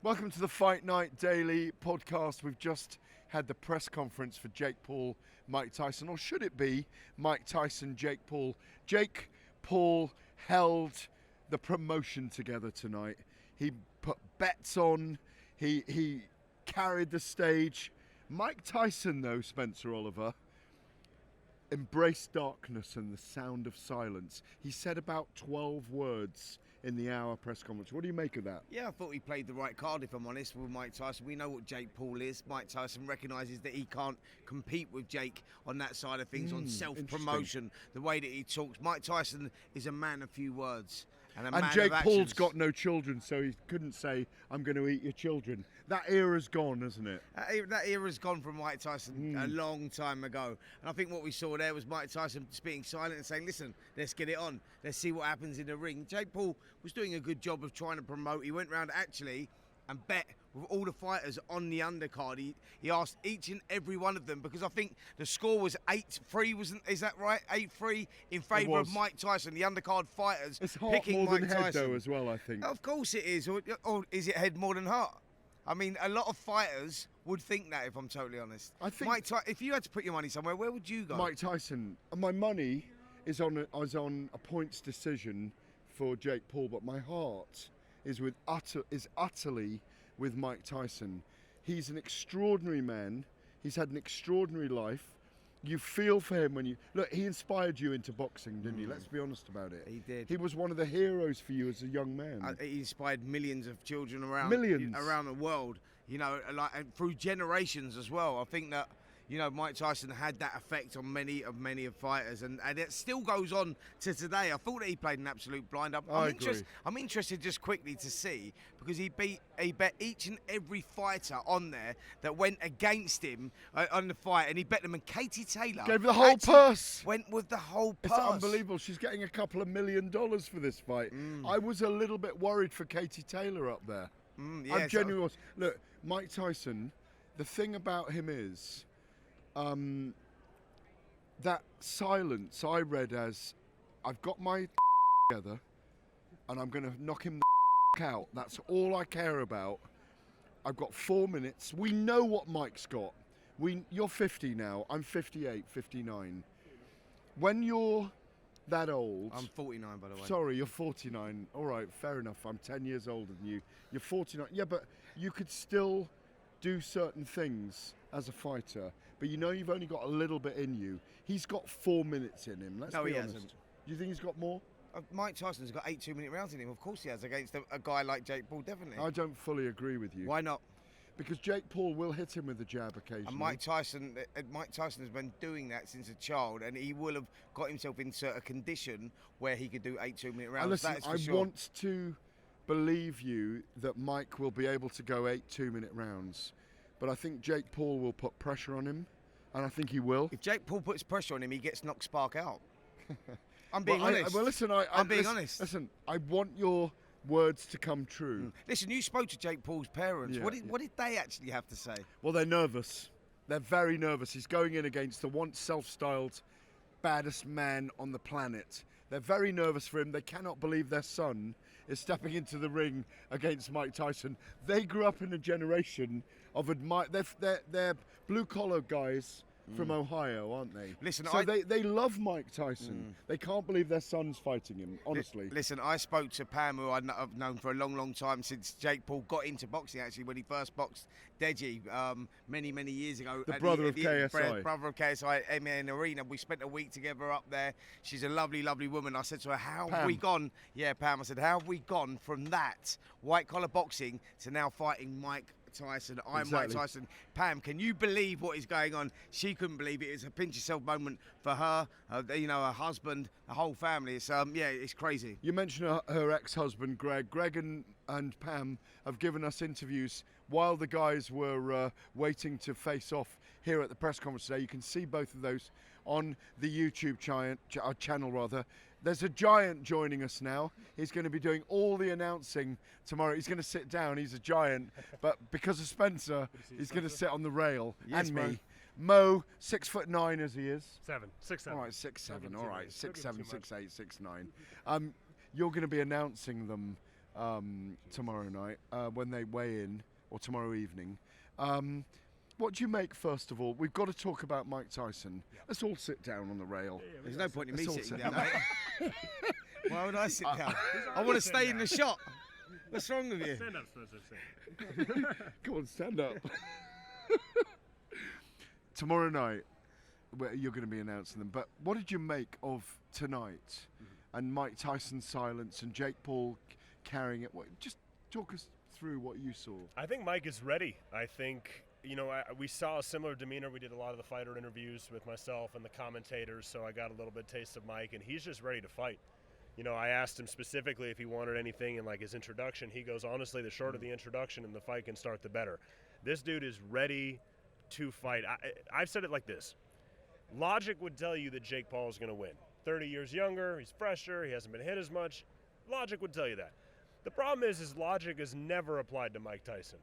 Welcome to the Fight Night Daily podcast. We've just had the press conference for Jake Paul, Mike Tyson, or should it be Mike Tyson, Jake Paul? Jake Paul held the promotion together tonight. He put bets on, he carried the stage. Mike Tyson, though, Spencer Oliver, embraced darkness and the sound of silence. He said about 12 words in the hour press conference. What do you make of that? Yeah, I thought he played the right card, if I'm honest, with Mike Tyson. We know what Jake Paul is. Mike Tyson recognises that he can't compete with Jake on that side of things, on self-promotion, the way that he talks. Mike Tyson is a man of few words. And Jake Paul's got no children, so he couldn't say, I'm going to eat your children. That era's gone, isn't it? That era's gone from Mike Tyson a long time ago. And I think what we saw there was Mike Tyson being silent and saying, listen, let's get it on. Let's see what happens in the ring. Jake Paul was doing a good job of trying to promote. He went round actually and bet with all the fighters on the undercard. He asked each and every one of them, because I think the score was 8-3, is that right? 8-3 in favour of Mike Tyson, the undercard fighters. It's heart picking more Mike than Tyson. head, though, as well, I think. Of course it is. Or is it head more than heart? I mean, a lot of fighters would think that, if I'm totally honest. I think if you had to put your money somewhere, where would you go? Mike Tyson. My money is on a points decision for Jake Paul, but my heart is utterly with Mike Tyson. He's an extraordinary man. He's had an extraordinary life. You feel for him when you look. He inspired you into boxing, didn't he? Let's be honest about it. He did. He was one of the heroes for you as a young man. He inspired millions of children around the world. You know, and through generations as well. I think that, you know, Mike Tyson had that effect on many of fighters, and it still goes on to today. I thought that he played an absolute blind. I'm interested just quickly to see, because he bet each and every fighter on there that went against him on the fight, and he bet them. And Katie Taylor gave the whole purse. Went with the whole purse. It's unbelievable. She's getting a couple of $1 million for this fight. I was a little bit worried for Katie Taylor up there. Yeah, I'm genuinely. Look, Mike Tyson. The thing about him is, that silence I read as, I've got my together and I'm going to knock him the out. That's all I care about. I've got 4 minutes. We know what Mike's got. You're 50 now. I'm 58, 59. When you're that old... I'm 49, by the way. Sorry, you're 49. All right, fair enough. I'm 10 years older than you. You're 49. Yeah, but you could still do certain things as a fighter, but you know you've only got a little bit in you. He's got 4 minutes in him. Let's be honest. He hasn't. Do you think he's got more? Mike Tyson's got 8 2-minute rounds in him. Of course he has, against a guy like Jake Paul, definitely. I don't fully agree with you. Why not? Because Jake Paul will hit him with a jab occasionally. And Mike Tyson has been doing that since a child, and he will have got himself into a condition where he could do 8 2-minute rounds. Listen, I want to believe you that Mike will be able to go 8 2-minute rounds, but I think Jake Paul will put pressure on him, and I think he will. If Jake Paul puts pressure on him, he gets knocked spark out. I'm being honest. I'm being honest. Listen, I want your words to come true. Listen, you spoke to Jake Paul's parents. Yeah, what did they actually have to say? Well, they're nervous. They're very nervous. He's going in against the once self-styled baddest man on the planet. They're very nervous for him. They cannot believe their son is stepping into the ring against Mike Tyson. They grew up in a generation of they're blue-collar guys from Ohio, aren't they? Listen, so they love Mike Tyson. They can't believe their son's fighting him, honestly. Listen, I spoke to Pam, who I've known for a long, long time, since Jake Paul got into boxing, actually, when he first boxed Deji many, many years ago. The brother of KSI. Brother of KSI at MN Arena. We spent a week together up there. She's a lovely, lovely woman. I said to her, how have we gone? Yeah, Pam, I said, how have we gone from that white-collar boxing to now fighting Mike Tyson? I'm Mike Tyson. Pam, can you believe what is going on? She couldn't believe it. It's a pinch yourself moment for her, her husband, the whole family. It's it's crazy. You mentioned her ex-husband, Greg. Greg and Pam have given us interviews while the guys were waiting to face off here at the press conference today. You can see both of those on the YouTube channel. There's a giant joining us now. He's going to be doing all the announcing tomorrow. He's going to sit down. He's a giant. But because of Spencer, he's going to sit on the rail. Yes, and me. Mo, 6'9" as he is. 6'7". All right, 6'7". All right, 6'7", 6'8", 6'9". You're going to be announcing them tomorrow night when they weigh in, or tomorrow evening. What do you make, first of all? We've got to talk about Mike Tyson. Yeah. Let's all sit down on the rail. Yeah, there's no point in me sitting down, mate. Why would I sit down? I want to stay in the shot. What's wrong with you? Stand up, Spencer. Come on, stand up. Tomorrow night, you're going to be announcing them. But what did you make of tonight and Mike Tyson's silence and Jake Paul carrying it? Just talk us through what you saw. I think Mike is ready. I think, we saw a similar demeanor. We did a lot of the fighter interviews with myself and the commentators, so I got a little bit taste of Mike, and he's just ready to fight. I asked him specifically if he wanted anything in his introduction. He goes, honestly, the shorter the introduction and the fight can start, the better. This dude is ready to fight. I've said it like this. Logic would tell you that Jake Paul is going to win. 30 years younger, he's fresher, he hasn't been hit as much. Logic would tell you that. The problem is logic is never applied to Mike Tyson.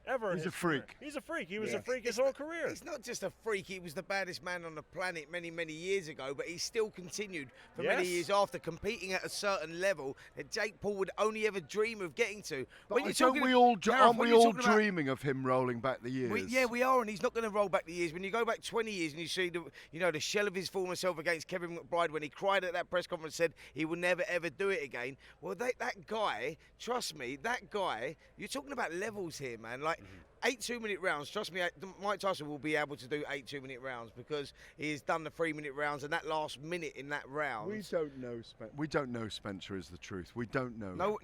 Ever. He's a freak. He's a freak. He was a freak his whole career. He's not just a freak. He was the baddest man on the planet many, many years ago, but he still continued for many years after, competing at a certain level that Jake Paul would only ever dream of getting to. But aren't we all dreaming of him rolling back the years? We are, and he's not going to roll back the years. When you go back 20 years and you see the shell of his former self against Kevin McBride when he cried at that press conference, said he will never ever do it again. Well, that guy, trust me, you're talking about levels here, man. 8 2-minute rounds. Trust me, Mike Tyson will be able to do 8 2-minute rounds because he has done the 3-minute rounds, and that last minute in that round. We don't know Spencer is the truth. We don't know. No.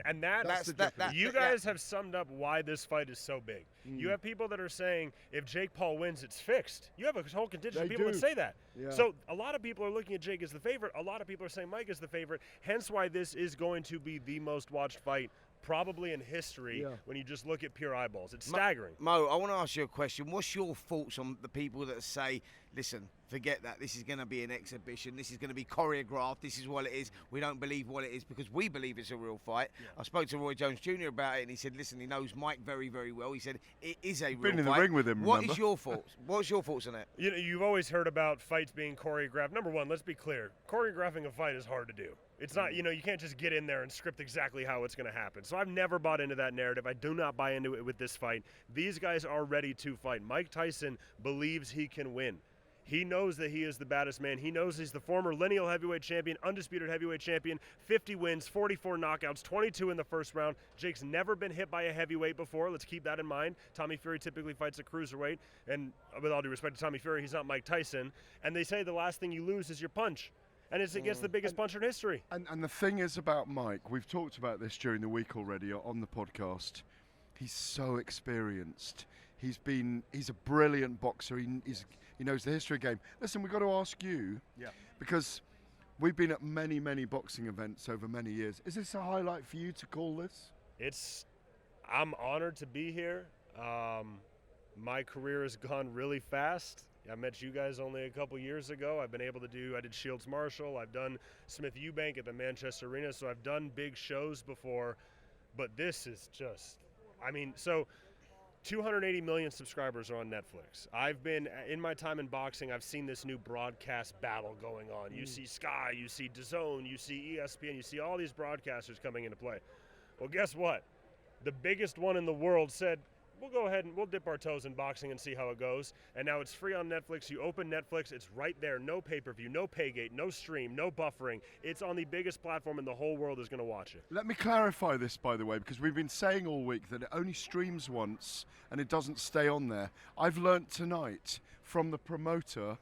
And that's you guys have summed up why this fight is so big. You have people that are saying if Jake Paul wins, it's fixed. You have a whole contingent of people that say that. Yeah. So a lot of people are looking at Jake as the favorite. A lot of people are saying Mike is the favorite. Hence why this is going to be the most watched fight probably in history when you just look at pure eyeballs. It's staggering. Mo, I want to ask you a question. What's your thoughts on the people that say, listen, forget that, this is going to be an exhibition, this is going to be choreographed, this is what it is, we don't believe what it is because we believe it's a real fight. I spoke to Roy Jones Jr. about it, and he said, listen, he knows Mike very, very well. He said, it is a real fight. Been in the ring with him, What is your thoughts? What's your thoughts on it? You've always heard about fights being choreographed. Number one, let's be clear, choreographing a fight is hard to do. It's not, you can't just get in there and script exactly how it's going to happen. So I've never bought into that narrative. I do not buy into it with this fight. These guys are ready to fight. Mike Tyson believes he can win. He knows that he is the baddest man. He knows he's the former lineal heavyweight champion, undisputed heavyweight champion, 50 wins, 44 knockouts, 22 in the first round. Jake's never been hit by a heavyweight before. Let's keep that in mind. Tommy Fury typically fights a cruiserweight. And with all due respect to Tommy Fury, he's not Mike Tyson. And they say the last thing you lose is your punch. And it's against the biggest puncher in history. And the thing is about Mike, we've talked about this during the week already on the podcast. He's so experienced. He's a brilliant boxer. He knows the history of the game. Listen, we've got to ask you, because we've been at many, many boxing events over many years. Is this a highlight for you to call this? I'm honored to be here. My career has gone really fast. I met you guys only a couple years ago. I did Shields Marshall. I've done Smith Eubank at the Manchester Arena. So I've done big shows before, but this is just, 280 million subscribers are on Netflix. In my time in boxing, I've seen this new broadcast battle going on. You see Sky, you see DAZN, you see ESPN, you see all these broadcasters coming into play. Well, guess what? The biggest one in the world said, we'll go ahead and we'll dip our toes in boxing and see how it goes. And now it's free on Netflix. You open Netflix, it's right there. No pay-per-view, no paygate, no stream, no buffering. It's on the biggest platform and the whole world is going to watch it. Let me clarify this, by the way, because we've been saying all week that it only streams once and it doesn't stay on there. I've learnt tonight from the promoter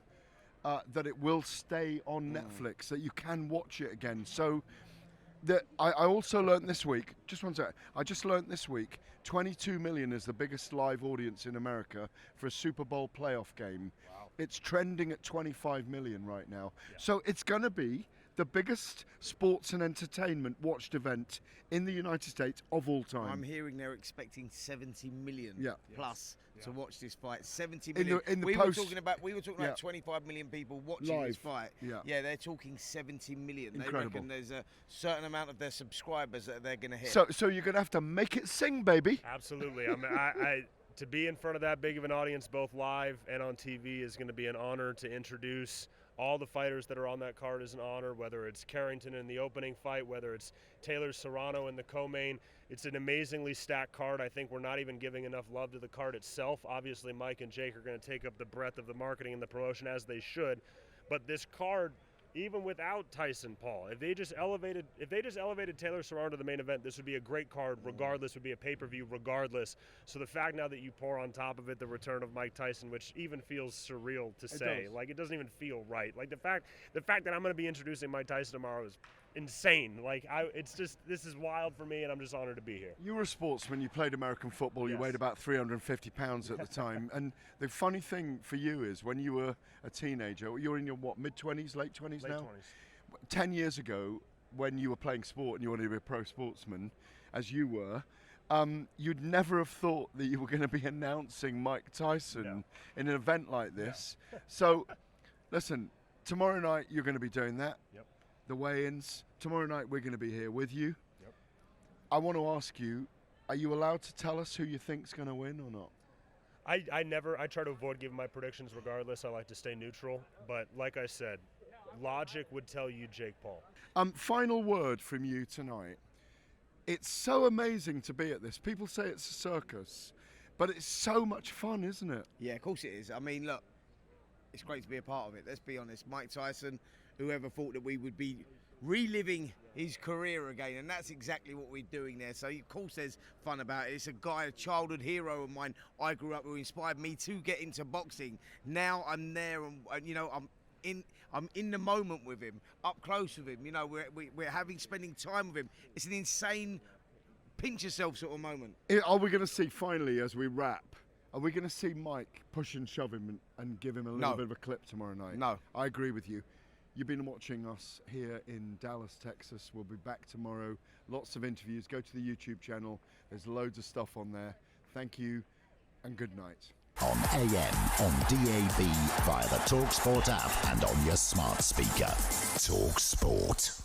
that it will stay on Netflix, that you can watch it again. So I also learned this week, just one second, I just learned this week, 22 million is the biggest live audience in America for a Super Bowl playoff game. Wow. It's trending at 25 million right now. Yeah. So it's going to be the biggest sports and entertainment watched event in the United States of all time. I'm hearing they're expecting 70 million plus to watch this fight. 70 million. We were talking about 25 million people watching this fight. Yeah, they're talking 70 million. Incredible. They reckon there's a certain amount of their subscribers that they're going to hit. So you're going to have to make it sing, baby. Absolutely. To be in front of that big of an audience, both live and on TV, is going to be an honor to introduce all the fighters that are on that card is an honor, whether it's Carrington in the opening fight, whether it's Taylor Serrano in the co-main. It's an amazingly stacked card. I think we're not even giving enough love to the card itself. Obviously, Mike and Jake are going to take up the breadth of the marketing and the promotion as they should. But this card, even without Tyson Paul, if they just elevated Taylor Serrano to the main event, this would be a great card regardless, would be a pay-per-view regardless. So the fact now that you pour on top of it the return of Mike Tyson, which even feels surreal to say, like it doesn't even feel right. Like the fact that I'm going to be introducing Mike Tyson tomorrow is insane. Like this is wild for me, and I'm just honored to be here. You were a sportsman. You played American football. You weighed about 350 pounds at the time. And the funny thing for you is, when you were a teenager, you're in your mid-20s, late 20s now? Late 20s. 10 years ago, when you were playing sport and you wanted to be a pro sportsman, as you were, you'd never have thought that you were going to be announcing Mike Tyson in an event like this. So, listen, tomorrow night you're going to be doing that. Yep. The weigh-ins. Tomorrow night we're going to be here with you. Yep. I want to ask you, are you allowed to tell us who you think's going to win or not? I try to avoid giving my predictions regardless. I like to stay neutral. But like I said, logic would tell you Jake Paul. Final word from you tonight. It's so amazing to be at this. People say it's a circus, but it's so much fun, isn't it? Yeah, of course it is. I mean, look, it's great to be a part of it. Let's be honest. Mike Tyson, whoever thought that we would be reliving his career again, and that's exactly what we're doing there. So of course there's fun about it. It's a guy, a childhood hero of mine. I grew up, who inspired me to get into boxing. Now I'm there, and you know, I'm in the moment with him, up close with him. You know, we're spending time with him. It's an insane pinch yourself sort of moment. Are we going to see, finally, as we wrap, are we going to see Mike push and shove him and give him a little bit of a clip tomorrow night? No. I agree with you. You've been watching us here in Dallas, Texas. We'll be back tomorrow. Lots of interviews. Go to the YouTube channel. There's loads of stuff on there. Thank you and good night. On AM, on DAB, via the talkSPORT app and on your smart speaker. talkSPORT.